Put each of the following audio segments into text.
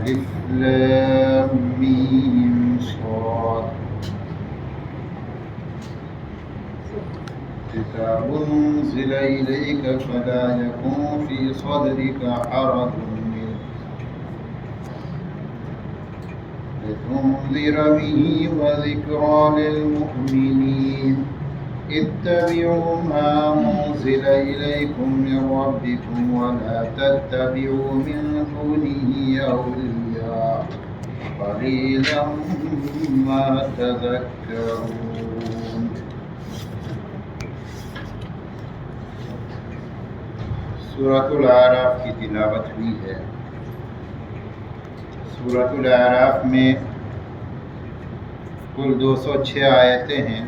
الف لام میم صاد كتاب أنزل إليك فلا يكن في صدرك حرج منه لتنذر به وذكرى للمؤمنين اتبعوا ما أنزل إليكم من ربكم ولا تتبعوا من دونه أولياء قليلا ما تذكرون. سورۃ الاعراف کی تلاوت ہوئی ہے. سورۃ الاعراف میں کل 206 آیتیں ہیں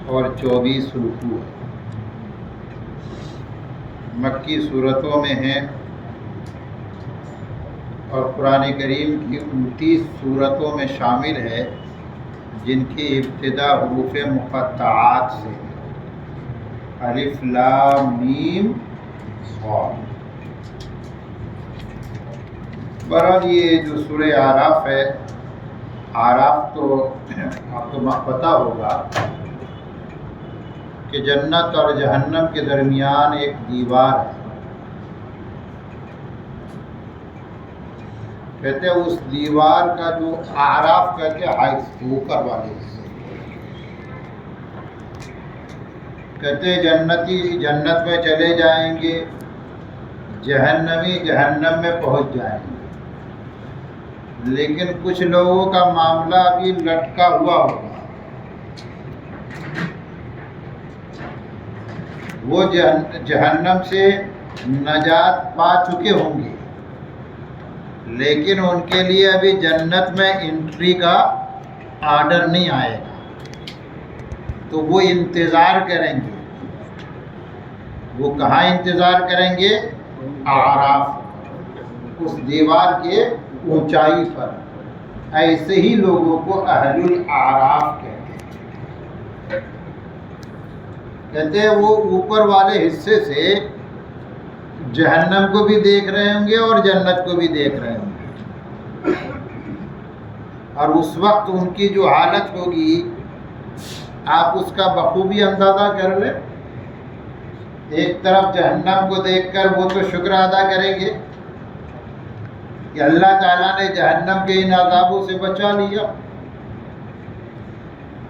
اور 24 رکوع ہیں. مکی صورتوں میں ہیں اور قرآن کریم کی 29 صورتوں میں شامل ہے جن کی ابتدا حروف مقطعات سے ہے. الف لام میم صاد. بہرحال یہ جو سورہ اعراف ہے، اعراف تو آپ کو پتہ ہوگا کہ جنت اور جہنم کے درمیان ایک دیوار ہے. کہتے ہیں اس دیوار کا جو اعراف کہتے ہیں ہائٹ اوپر والے حصے. کہتے ہیں جنتی جنت میں چلے جائیں گے، جہنمی جہنم میں پہنچ جائیں گے. لیکن کچھ لوگوں کا معاملہ ابھی لٹکا ہوا ہوگا. وہ جہنم سے نجات پا چکے ہوں گے لیکن ان کے لیے ابھی جنت میں انٹری کا آرڈر نہیں آئے گا، تو وہ انتظار کریں گے. وہ کہاں انتظار کریں گے؟ اعراف، اس دیوار کے اونچائی پر. ایسے ہی لوگوں کو اہل الاعراف کہتے ہیں. کہتے ہیں وہ اوپر والے حصے سے جہنم کو بھی دیکھ رہے ہوں گے اور جنت کو بھی دیکھ رہے ہوں گے. اور اس وقت ان کی جو حالت ہوگی آپ اس کا بخوبی اندازہ کر لیں. ایک طرف جہنم کو دیکھ کر وہ تو شکر ادا کریں گے کہ اللہ تعالیٰ نے جہنم کے ان عذابوں سے بچا لیا،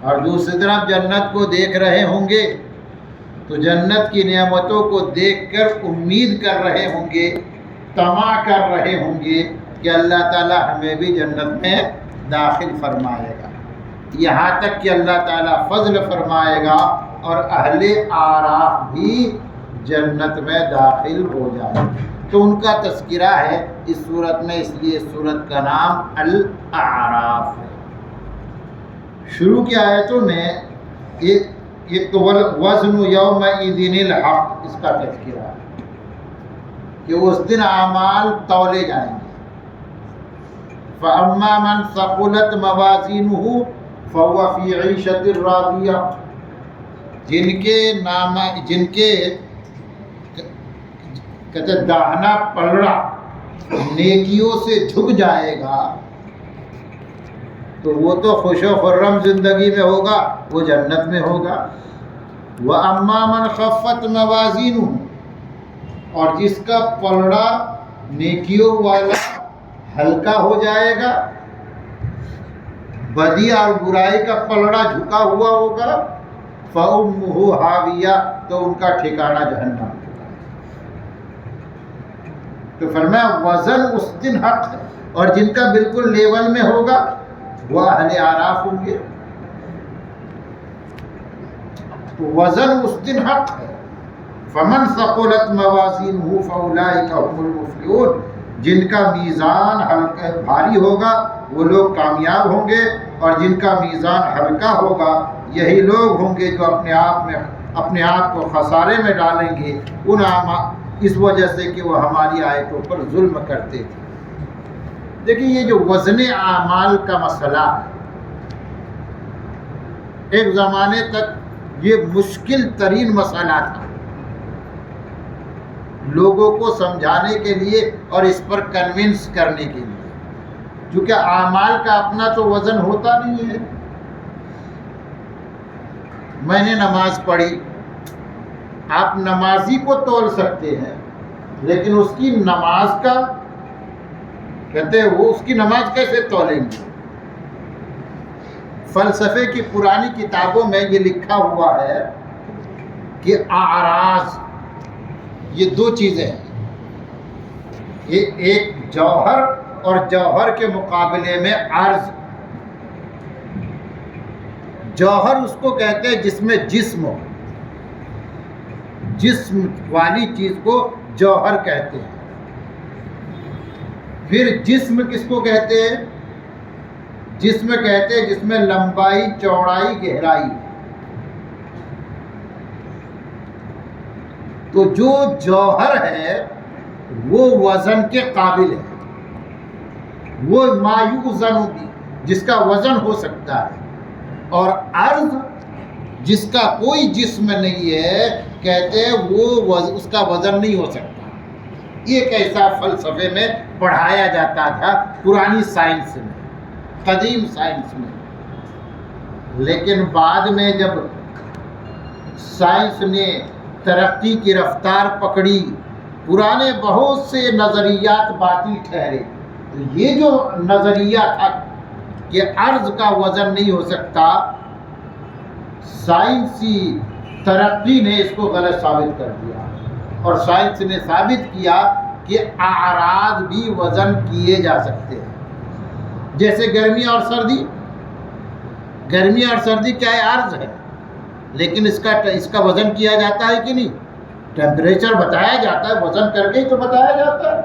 اور دوسری طرف جنت کو دیکھ رہے ہوں گے تو جنت کی نعمتوں کو دیکھ کر امید کر رہے ہوں گے، طمع کر رہے ہوں گے کہ اللہ تعالیٰ ہمیں بھی جنت میں داخل فرمائے گا. یہاں تک کہ اللہ تعالیٰ فضل فرمائے گا اور اہل اعراف بھی جنت میں داخل ہو جائیں گے. تو ان کا تذکرہ ہے اس صورت میں، اس لیے صورت کا نام الاعراف ہے. شروع کی آیتوں میں ایک تو وزن یومئذ الحق، اس کا تذکرہ ہے کہ اس دن اعمال تولے جائیں گے. فَأَمَّا مَنْ ثَقُلَتْ مَوَازِينُهُ فَهُوَ فِي عِيشَةٍ رَاضِيَةٍ. جن کے کہتے داہنا پلڑا نیکیوں سے جھک جائے گا تو وہ تو خوش و خرم زندگی میں ہوگا، وہ جنت میں ہوگا. وَأَمَّا مَنْ خَفَّتْ مَوَازِينُهُ، اور جس کا پلڑا نیکیوں والا ہلکا ہو جائے گا، بدی اور برائی کا پلڑا جھکا ہوا ہوگا، فَأُمُّهُ حَاوِيَةٌ، تو ان کا ٹھکانہ جہنم. تو فرمایا وزن اس دن حق ہے، اور جن کا بالکل لیول میں ہوگا وہ اہل اعراف ہوں گے. تو وزن اس دن حق ہے. فمن ثقلت موازینہ فاولئک هم المفلحون. جن کا میزان ہلکا بھاری ہوگا وہ لوگ کامیاب ہوں گے، اور جن کا میزان ہلکا ہوگا یہی لوگ ہوں گے جو اپنے آپ کو خسارے میں ڈالیں گے اس وجہ سے کہ وہ ہماری آیتوں پر ظلم کرتے تھے. دیکھیں یہ جو وزن اعمال کا مسئلہ ہے، ایک زمانے تک یہ مشکل ترین مسئلہ تھا. لوگوں کو سمجھانے کے لیے اور اس پر کنونس کرنے کے لیے، کیونکہ اعمال کا اپنا تو وزن ہوتا نہیں ہے. میں نے نماز پڑھی، آپ نمازی کو تول سکتے ہیں، لیکن اس کی نماز کا کہتے ہیں وہ اس کی نماز کیسے تولیں گے؟ فلسفے کی پرانی کتابوں میں یہ لکھا ہوا ہے کہ اعراض یہ دو چیزیں ہیں، یہ ایک جوہر اور جوہر کے مقابلے میں عرض. جوہر اس کو کہتے ہیں جس میں جسم ہو، جسم والی چیز کو جوہر کہتے ہیں. پھر جسم کس کو کہتے ہیں؟ جسم کہتے ہیں جس میں لمبائی، چوڑائی، گہرائی. تو جو جوہر ہے وہ وزن کے قابل ہے، وہ ما یوزن بھی، جس کا وزن ہو سکتا ہے. اور عرض جس کا کوئی جسم نہیں ہے، کہتے ہیں وہ اس کا وزن نہیں ہو سکتا. یہ کیسا فلسفے میں پڑھایا جاتا تھا پرانی سائنس میں، قدیم سائنس میں. لیکن بعد میں جب سائنس نے ترقی کی رفتار پکڑی، پرانے بہت سے نظریات باطل ٹھہرے. تو یہ جو نظریہ تھا کہ عرض کا وزن نہیں ہو سکتا، سائنسی ترقی نے اس کو غلط ثابت کر دیا، اور سائنس نے ثابت کیا کہ اعراض بھی وزن کیے جا سکتے ہیں. جیسے گرمی اور سردی، گرمی اور سردی کیا ہے؟ عرض ہے، لیکن اس کا وزن کیا جاتا ہے کہ نہیں؟ ٹیمپریچر بتایا جاتا ہے، وزن کر کے ہی تو بتایا جاتا ہے.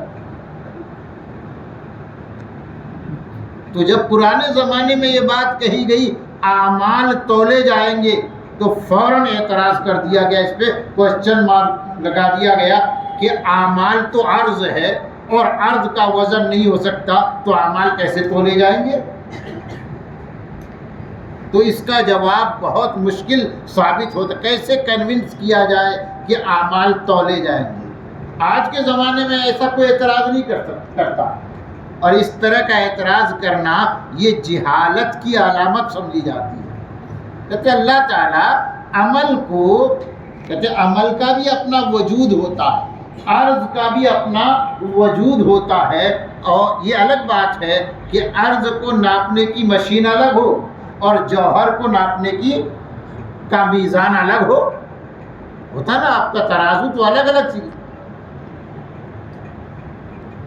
تو جب پرانے زمانے میں یہ بات کہی گئی اعمال تولے جائیں گے، تو فوراً اعتراض کر دیا گیا، اس پہ کوشچن مارک لگا دیا گیا کہ اعمال تو عرض ہے اور عرض کا وزن نہیں ہو سکتا، تو اعمال کیسے تولے جائیں گے؟ تو اس کا جواب بہت مشکل ثابت ہوتا، کیسے کنونس کیا جائے کہ اعمال تولے جائیں گے. آج کے زمانے میں ایسا کوئی اعتراض نہیں کرتا، اور اس طرح کا اعتراض کرنا یہ جہالت کی علامت سمجھی جاتی ہے. کہتے اللہ تعالیٰ عمل کو، کہتے عمل کا بھی اپنا وجود ہوتا ہے، عرض کا بھی اپنا وجود ہوتا ہے. اور یہ الگ بات ہے کہ عرض کو ناپنے کی مشین الگ ہو اور جوہر کو ناپنے کا میزان الگ ہوتا نا. آپ کا ترازو تو الگ الگ چیز،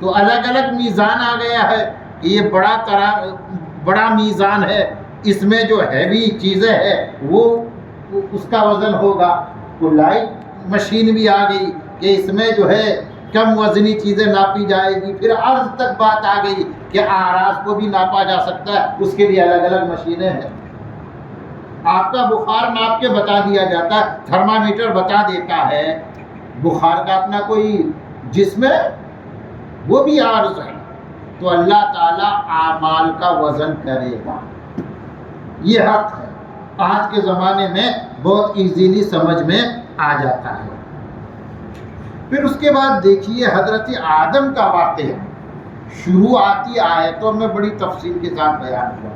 تو الگ الگ میزان آ گیا ہے کہ یہ بڑا میزان ہے، اس میں جو ہیوی چیزیں ہیں وہ اس کا وزن ہوگا. تو لائٹ مشین بھی آ گئی کہ اس میں جو ہے کم وزنی چیزیں ناپی جائے گی. پھر عرض تک بات آ گئی کہ اعراض کو بھی ناپا جا سکتا ہے، اس کے لیے الگ الگ مشینیں ہیں. آپ کا بخار ناپ کے بتا دیا جاتا ہے، تھرمامیٹر بتا دیتا ہے. بخار کا اپنا کوئی جسم ہے، وہ بھی عرض ہے. تو اللہ تعالیٰ اعمال کا وزن کرے گا، یہ حق ہے. آج کے زمانے میں بہت ایزیلی سمجھ میں آ جاتا ہے. پھر اس کے بعد دیکھیے حضرت آدم کا واقعہ شروعاتی آیتوں میں بڑی تفصیل کے ساتھ بیان ہوا.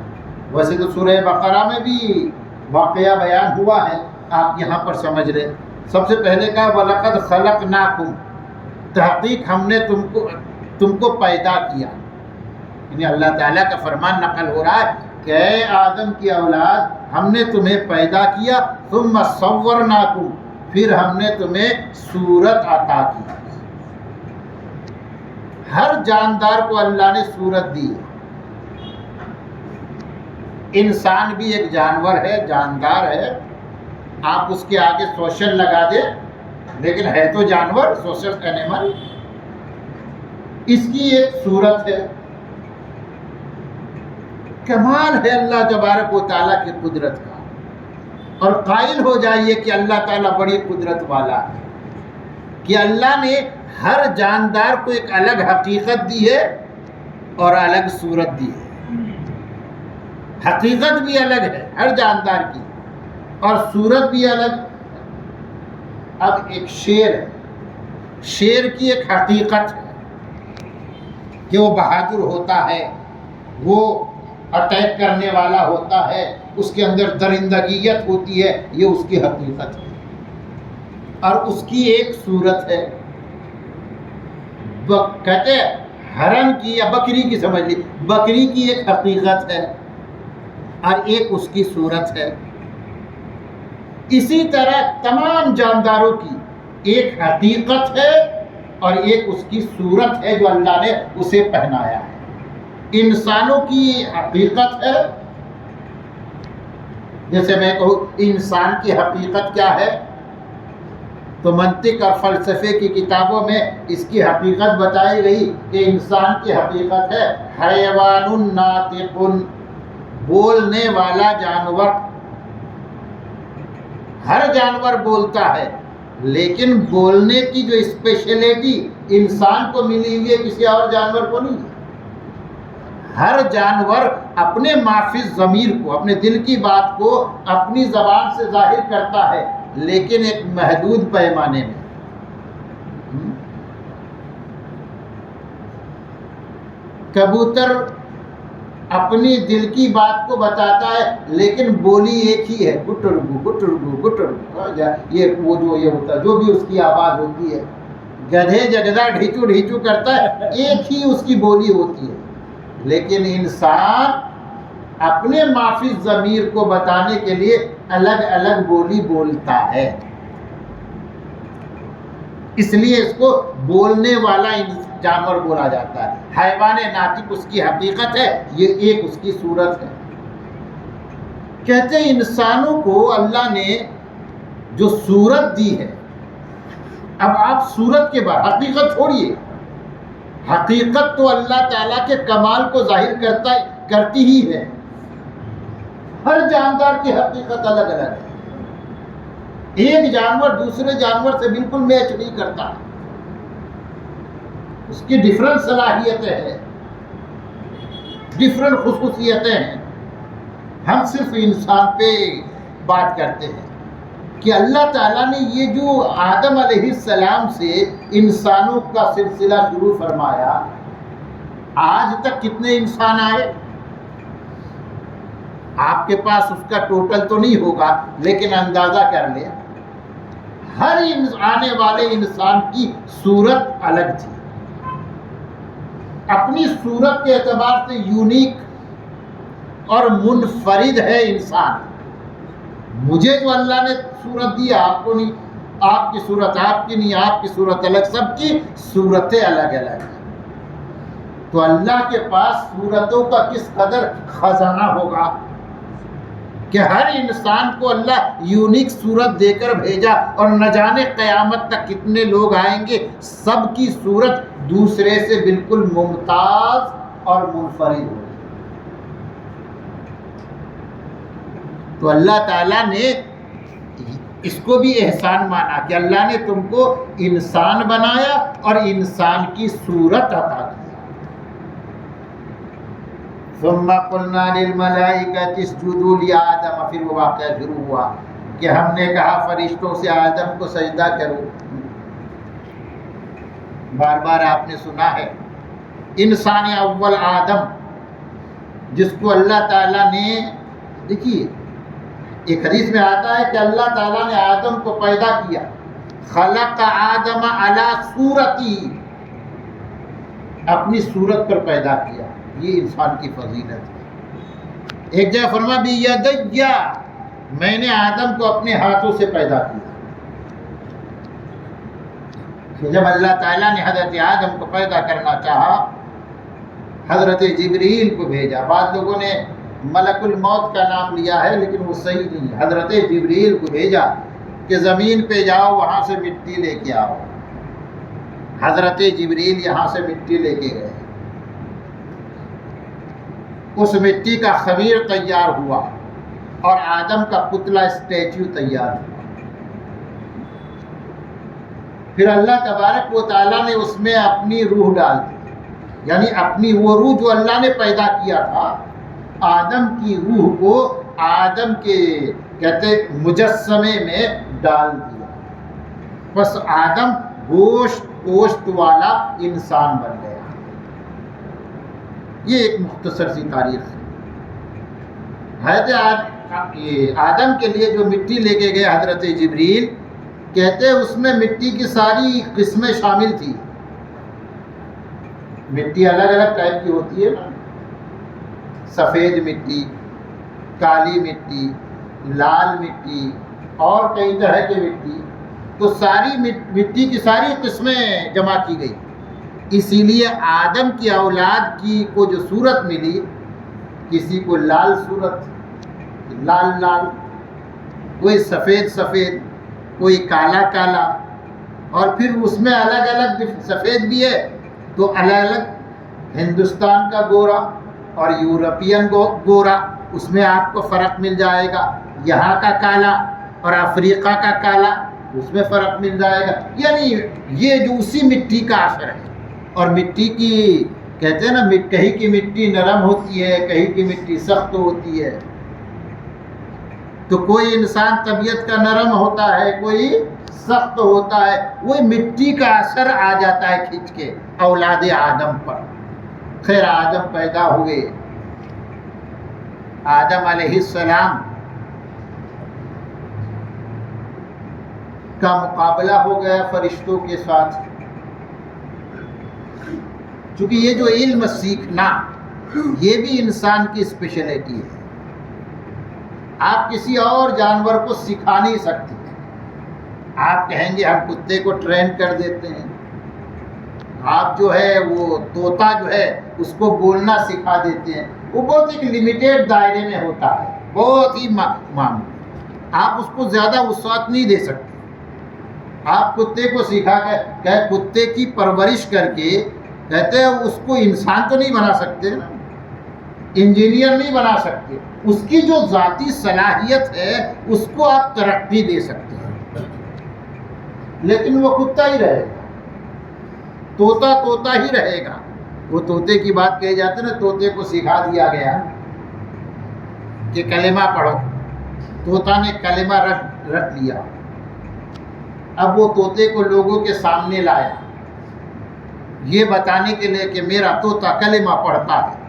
ویسے تو سورہ بقرہ میں بھی واقعہ بیان ہوا ہے، آپ یہاں پر سمجھ لیں. سب سے پہلے کہا وَلَقَدْ خَلَقْنَاكُمْ، تحقیق ہم نے تم کو پیدا کیا. یعنی اللہ تعالیٰ کا فرمان نقل ہو رہا ہے کہ اے آدم کی اولاد، ہم نے تمہیں پیدا کیا. ثُمَّ صَوَّرْنَاكُمْ، پھر ہم نے تمہیں صورت عطا کی. ہر جاندار کو اللہ نے صورت دی. انسان بھی ایک جانور ہے، جاندار ہے. آپ اس کے آگے سوشل لگا دیں، لیکن ہے تو جانور، سوشل اینیمل. اس کی ایک صورت ہے. کمال ہے اللہ تبارک و تعالیٰ کی قدرت کا. اور قائل ہو جائیے کہ اللہ تعالیٰ بڑی قدرت والا ہے، کہ اللہ نے ہر جاندار کو ایک الگ حقیقت دی ہے اور الگ صورت دی ہے. حقیقت بھی الگ ہے ہر جاندار کی، اور صورت بھی الگ. اب ایک شیر ہے، شیر کی ایک حقیقت ہے کہ وہ بہادر ہوتا ہے، وہ اٹیک کرنے والا ہوتا ہے، اس کے اندر درندگیت ہوتی ہے، یہ اس کی حقیقت ہے۔ اور اس کی ایک صورت ہے، کہتے ہرن کی یا بکری کی، سمجھ لی بکری کی ایک حقیقت ہے اور ایک اس کی صورت ہے۔ اسی طرح تمام جانداروں کی ایک حقیقت ہے اور ایک اس کی صورت ہے جو اللہ نے اسے پہنایا ہے۔ انسانوں کی حقیقت ہے، جیسے میں کہوں انسان کی حقیقت کیا ہے، تو منطق اور فلسفے کی کتابوں میں اس کی حقیقت بتائی گئی کہ انسان کی حقیقت ہے حیوان ناطق، بولنے والا جانور۔ ہر جانور بولتا ہے، لیکن بولنے کی جو اسپیشلٹی انسان کو ملی ہوئی ہے کسی اور جانور کو نہیں ہے۔ ہر جانور اپنے مافی ضمیر کو، اپنے دل کی بات کو اپنی زبان سے ظاہر کرتا ہے، لیکن ایک محدود پیمانے میں۔ کبوتر اپنی دل کی بات کو بتاتا ہے، لیکن بولی ایک ہی ہے، گٹرگو گٹرگو گٹرگو، یہ وہ جو یہ ہوتا ہے، جو بھی اس کی آواز ہوتی ہے۔ گدھے جگدہ ڈھیچو ڈھیچو کرتا ہے، ایک ہی اس کی بولی ہوتی ہے، لیکن انسان اپنے مافی ضمیر کو بتانے کے لیے الگ الگ بولی بولتا ہے، اس لیے اس کو بولنے والا جانور بولا جاتا ہے۔ حیوان ناطق اس کی حقیقت ہے، یہ ایک اس کی صورت ہے۔ کہتے ہیں انسانوں کو اللہ نے جو صورت دی ہے، اب آپ صورت کے بعد حقیقت چھوڑیے، حقیقت تو اللہ تعالیٰ کے کمال کو ظاہر کرتی ہی ہے۔ ہر جاندار کی حقیقت الگ الگ ہے، ایک جانور دوسرے جانور سے بالکل میچ نہیں کرتا، اس کی ڈفرنٹ صلاحیتیں ہیں، ڈفرنٹ خصوصیتیں ہیں۔ ہم صرف انسان پہ بات کرتے ہیں کہ اللہ تعالیٰ نے یہ جو آدم علیہ السلام سے انسانوں کا سلسلہ شروع فرمایا، آج تک کتنے انسان آئے؟ آپ کے پاس اس کا ٹوٹل تو نہیں ہوگا، لیکن اندازہ کر لیں، ہر آنے والے انسان کی صورت الگ تھی، اپنی صورت کے اعتبار سے یونیک اور منفرد ہے انسان۔ مجھے جو اللہ نے صورت دی، آپ کو نہیں، آپ کی صورت آپ کی نہیں، آپ کی صورت الگ، سب کی صورتیں الگ الگ ہیں۔ تو اللہ کے پاس صورتوں کا کس قدر خزانہ ہوگا کہ ہر انسان کو اللہ یونیک صورت دے کر بھیجا، اور نہ جانے قیامت تک کتنے لوگ آئیں گے، سب کی صورت دوسرے سے بالکل ممتاز اور منفرد ہوگی۔ تو اللہ تعالیٰ نے اس کو بھی احسان مانا کہ اللہ نے تم کو انسان بنایا اور انسان کی صورت عطا کی۔ ثم قلنا للملائکۃ اسجدوا لآدم، پھر وہ واقعہ شروع ہوا کہ ہم نے کہا فرشتوں سے آدم کو سجدہ کرو۔ بار بار آپ نے سنا ہے انسان اول آدم، جس کو اللہ تعالیٰ نے، دیکھیے ایک حدیث میں آتا ہے کہ اللہ تعالیٰ نے آدم کو پیدا کیا، خلق آدم علی صورتی، اپنی صورت پر پیدا کیا۔ یہ انسان کی فضیلت ہے۔ ایک جگہ فرما بیدیا، میں نے آدم کو اپنے ہاتھوں سے پیدا کیا۔ جب اللہ تعالیٰ نے حضرت آدم کو پیدا کرنا چاہا، حضرت جبریل کو بھیجا۔ بعض لوگوں نے ملک الموت کا نام لیا ہے، لیکن وہ صحیح نہیں ہے۔ حضرت جبریل کو بھیجا کہ زمین پہ جاؤ، وہاں سے مٹی لے کے آؤ۔ حضرت جبریل یہاں سے مٹی لے کے گئے، اس مٹی کا خمیر تیار ہوا اور آدم کا پتلا اسٹیچو تیار ہوا۔ پھر اللہ تبارک و تعالیٰ نے اس میں اپنی روح ڈال دی، یعنی اپنی وہ روح جو اللہ نے پیدا کیا تھا، آدم کی روح کو آدم کے کہتے مجسمے میں ڈال دیا۔ بس آدم گوشت پوشت والا انسان بن گیا۔ یہ ایک مختصر سی تاریخ ہے۔ حضرت آدم کے لیے جو مٹی لے کے گئے حضرت جبریل، کہتے ہیں اس میں مٹی کی ساری قسمیں شامل تھی۔ مٹی الگ الگ ٹائپ کی ہوتی ہے نا، سفید مٹی، کالی مٹی، لال مٹی اور کئی طرح کی مٹی، تو ساری مٹی کی ساری قسمیں جمع کی گئی۔ اسی لیے آدم کی اولاد کی کو جو صورت ملی، کسی کو لال صورت، لال لال، کوئی سفید سفید، کوئی کالا کالا، اور پھر اس میں الگ الگ سفید بھی ہے تو الگ الگ، ہندوستان کا گورا اور یورپین گورا، اس میں آپ کو فرق مل جائے گا، یہاں کا کالا اور افریقہ کا کالا، اس میں فرق مل جائے گا۔ یعنی یہ جو اسی مٹی کا اثر ہے۔ اور مٹی کی کہتے ہیں نا، کہیں کی مٹی نرم ہوتی ہے، کہیں کی مٹی سخت ہوتی ہے، تو کوئی انسان طبیعت کا نرم ہوتا ہے، کوئی سخت ہوتا ہے، وہ مٹی کا اثر آ جاتا ہے کھینچ کے اولاد آدم پر۔ خیر آدم پیدا ہوئے، آدم علیہ السلام کا مقابلہ ہو گیا فرشتوں کے ساتھ، چونکہ یہ جو علم سیکھنا یہ بھی انسان کی اسپیشلٹی ہے۔ آپ کسی اور جانور کو سکھا نہیں سکتے۔ آپ کہیں گے ہم کتے کو ٹرین کر دیتے ہیں، آپ جو ہے وہ طوطا جو ہے اس کو بولنا سکھا دیتے ہیں، وہ بہت ایک لمیٹیڈ دائرے میں ہوتا ہے، بہت ہی معمولی، آپ اس کو زیادہ وسعت نہیں دے سکتے۔ آپ کتے کو سکھا کہ کتے کی پرورش کر کے کہتے ہیں اس کو انسان تو نہیں بنا سکتے نا، انجینئر نہیں بنا سکتے، اس کی جو ذاتی صلاحیت ہے اس کو آپ ترقی دے سکتے ہیں، لیکن وہ کتا ہی رہے گا، طوطا طوطا ہی رہے گا۔ وہ طوطے کی بات کہی جاتی ہے نا، طوطے کو سکھا دیا گیا کہ کلمہ پڑھو، طوطا نے کلمہ رٹ لیا، اب وہ طوطے کو لوگوں کے سامنے لایا یہ بتانے کے لیے کہ میرا طوطا کلمہ پڑھتا ہے۔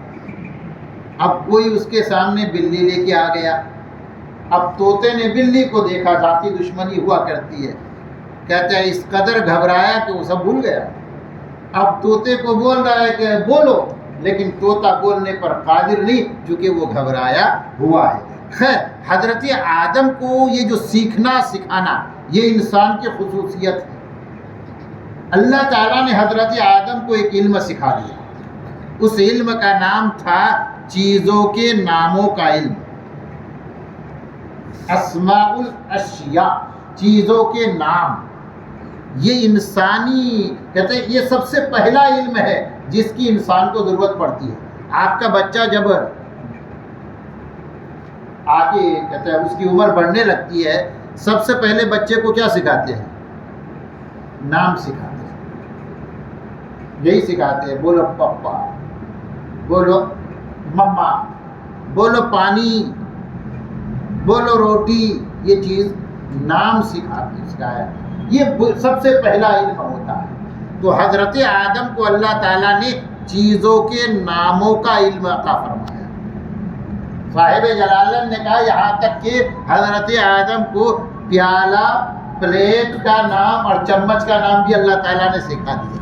اب کوئی اس کے سامنے بلی لے کے آ گیا، اب طوطے نے بلی کو دیکھا، ذاتی دشمنی ہوا کرتی ہے، کہتے ہیں اس قدر گھبرایا کہ وہ سب بھول گیا۔ اب طوطے کو بول رہا ہے کہ بولو، لیکن طوطا بولنے پر قادر نہیں، چونکہ وہ گھبرایا ہوا ہے۔ خیر حضرت آدم کو یہ جو سیکھنا سکھانا یہ انسان کی خصوصیت ہے۔ اللہ تعالیٰ نے حضرت آدم کو ایک علم سکھا دیا، اس علم کا نام تھا چیزوں کے ناموں کا علم، اسماء الاشیاء، چیزوں کے نام۔ یہ انسانی کہتے ہیں یہ سب سے پہلا علم ہے جس کی انسان کو ضرورت پڑتی ہے۔ آپ کا بچہ جب آگے کہتے ہیں اس کی عمر بڑھنے لگتی ہے، سب سے پہلے بچے کو کیا سکھاتے ہیں؟ نام سکھاتے ہیں، یہی سکھاتے ہیں، بولو پپا، بولو مما، بولو پانی، بولو روٹی، یہ چیز نام سکھایا، یہ سب سے پہلا علم ہوتا ہے۔ تو حضرت آدم کو اللہ تعالیٰ نے چیزوں کے ناموں کا علم عطا فرمایا۔ صاحب جلالین نے کہا یہاں تک کہ حضرت آدم کو پیالہ، پلیٹ کا نام اور چمچ کا نام بھی اللہ تعالیٰ نے سکھا دیا۔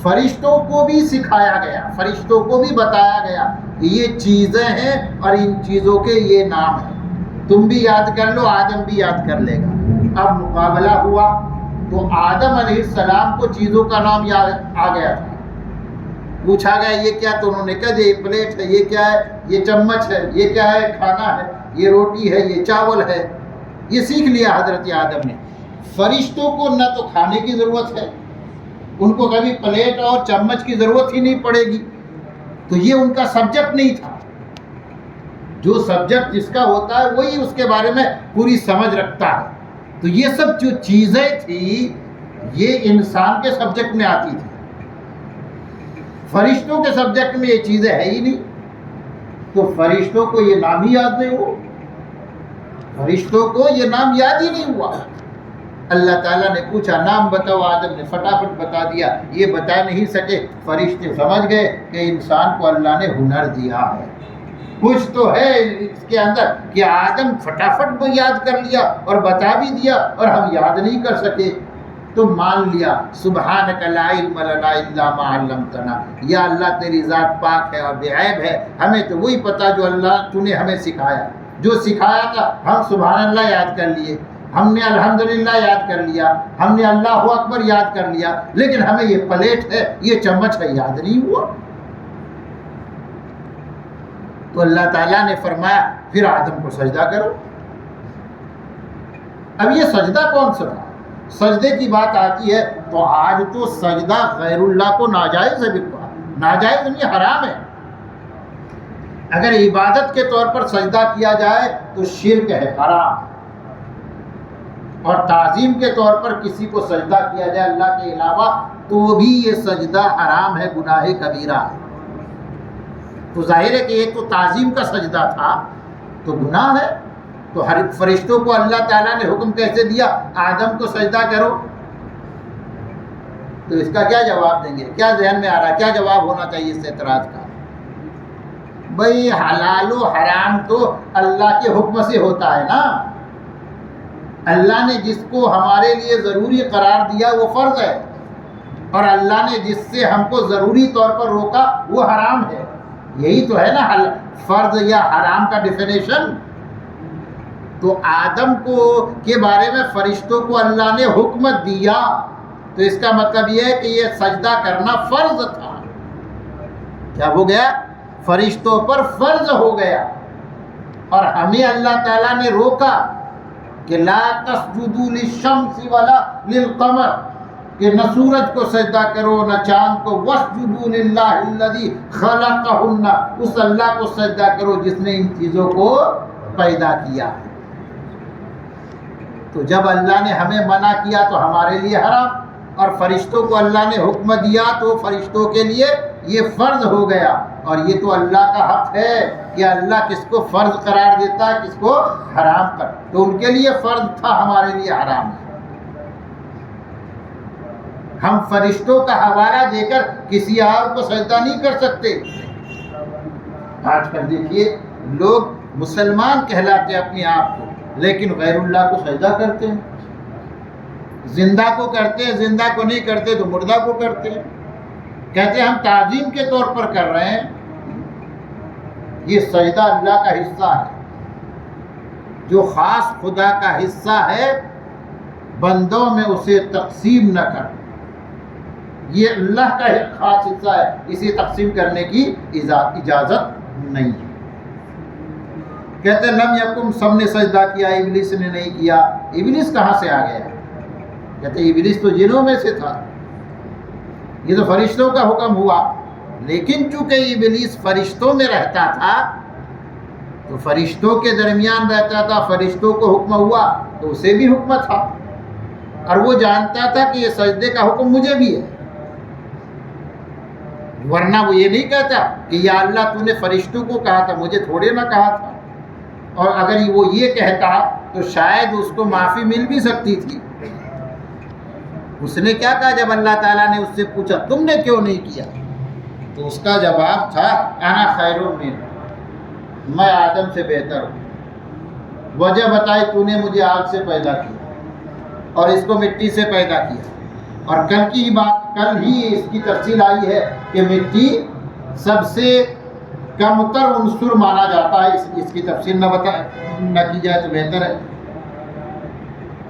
فرشتوں کو بھی سکھایا گیا، فرشتوں کو بھی بتایا گیا کہ یہ چیزیں ہیں اور ان چیزوں کے یہ نام ہیں، تم بھی یاد کر لو، آدم بھی یاد کر لے گا۔ اب مقابلہ ہوا تو آدم علیہ السلام کو چیزوں کا نام یاد آ گیا تھا، پوچھا گیا یہ کیا، تو انہوں نے کہا یہ پلیٹ ہے، یہ کیا ہے، یہ چمچ ہے، یہ کیا ہے، کھانا ہے، یہ روٹی ہے، یہ چاول ہے، یہ سیکھ لیا حضرت آدم نے۔ فرشتوں کو نہ تو کھانے کی ضرورت ہے، ان کو کبھی پلیٹ اور چمچ کی ضرورت ہی نہیں پڑے گی، تو یہ ان کا سبجیکٹ نہیں تھا۔ جو سبجیکٹ جس کا ہوتا ہے وہی اس کے بارے میں پوری سمجھ رکھتا ہے۔ تو یہ سب جو چیزیں تھیں یہ انسان کے سبجیکٹ میں آتی تھی، فرشتوں کے سبجیکٹ میں یہ چیزیں ہے ہی نہیں، تو فرشتوں کو یہ نام ہی یاد نہیں ہوا، فرشتوں کو یہ نام یاد ہی نہیں ہوا۔ اللہ تعالیٰ نے پوچھا نام بتاؤ، آدم نے فٹافٹ بتا دیا. یہ بتا نہیں سکے، فرشتے سمجھ گئے کہ انسان کو اللہ نے ہنر دیا ہے، کچھ تو ہے اس کے اندر کہ آدم فٹافٹ وہ یاد کر لیا اور بتا بھی دیا اور ہم یاد نہیں کر سکے. تو مان لیا سبحانک لا علم لنا الا ما علمتنا، یا اللہ تیری ذات پاک ہے اور بے عیب ہے، ہمیں تو وہی پتا جو اللہ تو نے ہمیں سکھایا، جو سکھایا تھا ہم سبحان اللہ یاد کر لیے، ہم نے الحمدللہ یاد کر لیا، ہم نے اللہ اکبر یاد کر لیا، لیکن ہمیں یہ پلیٹ ہے، یہ چمچ ہے، یاد نہیں ہوا. تو اللہ تعالیٰ نے فرمایا پھر آدم کو سجدہ کرو. اب یہ سجدہ کون سا تھا؟ سجدے کی بات آتی ہے تو آج تو سجدہ غیر اللہ کو ناجائز ہے، بالکل ناجائز نہیں، حرام ہے. اگر عبادت کے طور پر سجدہ کیا جائے تو شرک ہے، حرام. اور تعظیم کے طور پر کسی کو سجدہ کیا جائے اللہ کے علاوہ تو بھی یہ سجدہ حرام ہے، گناہ کبیرہ ہے. تو ظاہر ہے کہ یہ تو تعظیم کا سجدہ تھا تو گناہ ہے. تو ہر فرشتوں کو اللہ تعالیٰ نے حکم کیسے دیا آدم کو سجدہ کرو؟ تو اس کا کیا جواب دیں گے؟ کیا ذہن میں آ رہا ہے کیا جواب ہونا چاہیے اس اعتراض کا؟ بھئی حلال و حرام تو اللہ کے حکم سے ہوتا ہے نا. اللہ نے جس کو ہمارے لیے ضروری قرار دیا وہ فرض ہے، اور اللہ نے جس سے ہم کو ضروری طور پر روکا وہ حرام ہے. یہی تو ہے نا فرض یا حرام کا ڈیفینیشن. تو آدم کو کے بارے میں فرشتوں کو اللہ نے حکم دیا تو اس کا مطلب یہ ہے کہ یہ سجدہ کرنا فرض تھا. کیا ہو گیا؟ فرشتوں پر فرض ہو گیا. اور ہمیں اللہ تعالیٰ نے روکا کہ لا تسجدوا للشمس ولا للقمر، کہ نہ سورج کو سجدہ کرو نہ چاند کو. واسجدوا للہ الذی خلقہن، اس اللہ کو سجدہ کرو جس نے ان چیزوں کو پیدا کیا. تو جب اللہ نے ہمیں منع کیا تو ہمارے لیے حرام، اور فرشتوں کو اللہ نے حکم دیا تو فرشتوں کے لیے یہ فرض ہو گیا. اور یہ تو اللہ کا حق ہے کہ اللہ کس کو فرض قرار دیتا ہے کس کو حرام کر. تو ان کے لیے فرض تھا، ہمارے لیے حرام ہے. ہم فرشتوں کا حوالہ دے کر کسی اور کو سجدہ نہیں کر سکتے. آج کل دیکھیے لوگ مسلمان کہلاتے ہیں اپنے آپ کو، لیکن غیر اللہ کو سجدہ کرتے ہیں. زندہ کو کرتے ہیں، زندہ کو نہیں کرتے تو مردہ کو کرتے ہیں. کہتے ہیں ہم تعظیم کے طور پر کر رہے ہیں. یہ سجدہ اللہ کا حصہ ہے، جو خاص خدا کا حصہ ہے بندوں میں اسے تقسیم نہ کر. یہ اللہ کا خاص حصہ ہے، اسے تقسیم کرنے کی اجازت نہیں ہے. کہتے ہیں لم یکن، سب نے سجدہ کیا، ابلیس نے نہیں کیا. ابلیس کہاں سے آ گیا؟ کہتے ہیں ابلیس تو جنوں میں سے تھا، یہ تو فرشتوں کا حکم ہوا. لیکن چونکہ ابلیس فرشتوں میں رہتا تھا تو فرشتوں کے درمیان رہتا تھا، فرشتوں کو حکم ہوا تو اسے بھی حکم تھا، اور وہ جانتا تھا کہ یہ سجدے کا حکم مجھے بھی ہے. ورنہ وہ یہ نہیں کہتا کہ یا اللہ تو نے فرشتوں کو کہا تھا، مجھے تھوڑے نہ کہا تھا. اور اگر وہ یہ کہتا تو شاید اس کو معافی مل بھی سکتی تھی. اس نے کیا کہا جب اللہ تعالیٰ نے اس سے پوچھا تم نے کیوں نہیں کیا؟ تو اس کا جواب تھا انا خیر منہ، میں آدم سے بہتر ہوں. وجہ بتائی تو نے مجھے آگ سے پیدا کیا اور اس کو مٹی سے پیدا کیا. اور کل کی بات، کل ہی اس کی تفصیل آئی ہے کہ مٹی سب سے کمتر عنصر مانا جاتا ہے. اس کی تفصیل نہ کی جائے تو بہتر ہے.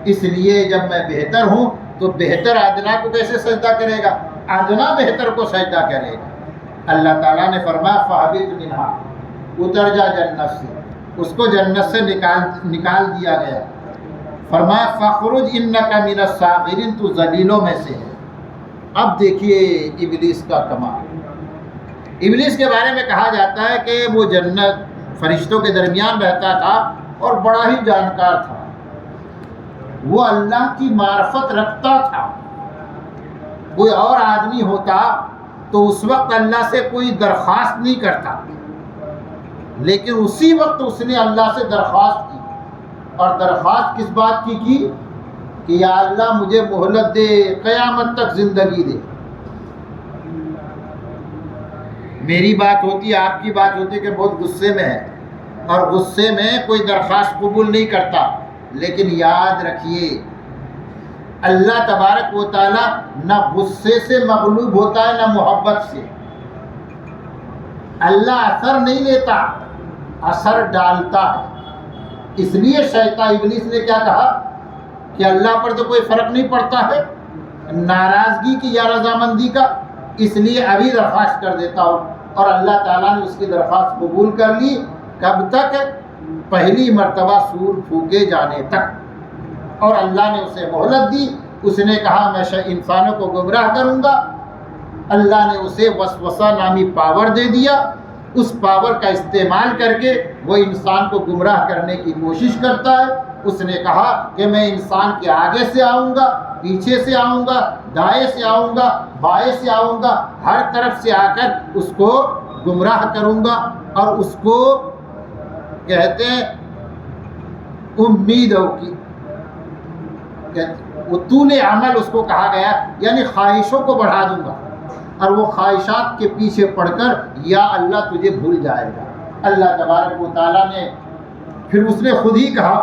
اس لیے جب میں بہتر ہوں تو بہتر ادنا کو کیسے سجدہ کرے گا؟ ادنا بہتر کو سجدہ کرے گا. اللہ تعالیٰ نے فرمایا فَاہْبِطْ مِنْهَا، اتر جا جنت سے. اس کو جنت سے نکال دیا گیا. فرمایا فَخْرُجْ إِنَّكَ مِنَ الصَّاغِرِينَ، تو ذلیلوں میں سے ہے. اب دیکھیے ابلیس کا کمال. ابلیس کے بارے میں کہا جاتا ہے کہ وہ جنت فرشتوں کے درمیان رہتا تھا اور بڑا ہی جانکار تھا. وہ اللہ کی معرفت رکھتا تھا. کوئی اور آدمی ہوتا تو اس وقت اللہ سے کوئی درخواست نہیں کرتا، لیکن اسی وقت اس نے اللہ سے درخواست کی. اور درخواست کس بات کی؟ کہ یا اللہ مجھے مہلت دے، قیامت تک زندگی دے. میری بات ہوتی ہے، آپ کی بات ہوتی ہے کہ بہت غصے میں ہے، اور غصے میں کوئی درخواست قبول نہیں کرتا. لیکن یاد رکھیے اللہ تبارک و تعالی نہ غصے سے مغلوب ہوتا ہے نہ محبت سے. اللہ اثر نہیں لیتا، اثر ڈالتا ہے. اس لیے شیطان ابلیس نے کیا کہا کہ اللہ پر تو کوئی فرق نہیں پڑتا ہے ناراضگی کی یا رضامندی کا، اس لیے ابھی درخواست کر دیتا ہوں. اور اللہ تعالیٰ نے اس کی درخواست قبول کر لی. کب تک؟ پہلی مرتبہ سور پھونکے جانے تک. اور اللہ نے اسے مہلت دی. اس نے کہا میں انسانوں کو گمراہ کروں گا. اللہ نے اسے وسوسہ نامی پاور دے دیا. اس پاور کا استعمال کر کے وہ انسان کو گمراہ کرنے کی کوشش کرتا ہے. اس نے کہا کہ میں انسان کے آگے سے آؤں گا، پیچھے سے آؤں گا، دائیں سے آؤں گا، بائیں سے آؤں گا، ہر طرف سے آ کر اس کو گمراہ کروں گا. اور اس کو کہتے ہیں امیدوں کی طول عمل اس کو کہا گیا، یعنی خواہشوں کو بڑھا دوں گا، اور وہ خواہشات کے پیچھے پڑ کر یا اللہ تجھے بھول جائے گا. اللہ تبارک و تعالیٰ نے پھر اس نے خود ہی کہا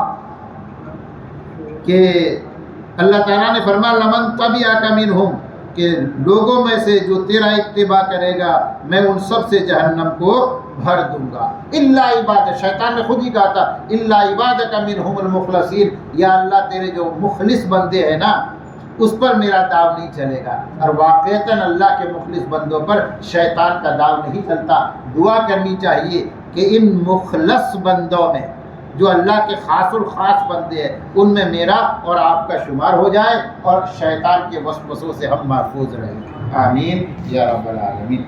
کہ اللہ تعالیٰ نے فرمایا لمن تبعک منہم، کہ لوگوں میں سے جو تیرا اتباع کرے گا میں ان سب سے جہنم کو بھر دوں گا. الا عبادک، شیطان نے خود ہی کہا تھا الا عبادک منہم المخلصین، یا اللہ تیرے جو مخلص بندے ہیں نا اس پر میرا داؤ نہیں چلے گا. اور واقعتاً اللہ کے مخلص بندوں پر شیطان کا داؤ نہیں چلتا. دعا کرنی چاہیے کہ ان مخلص بندوں میں جو اللہ کے خاص الخاص بندے ہیں ان میں میرا اور آپ کا شمار ہو جائے، اور شیطان کے وسوسوں سے ہم محفوظ رہیں. آمین یا رب العالمین.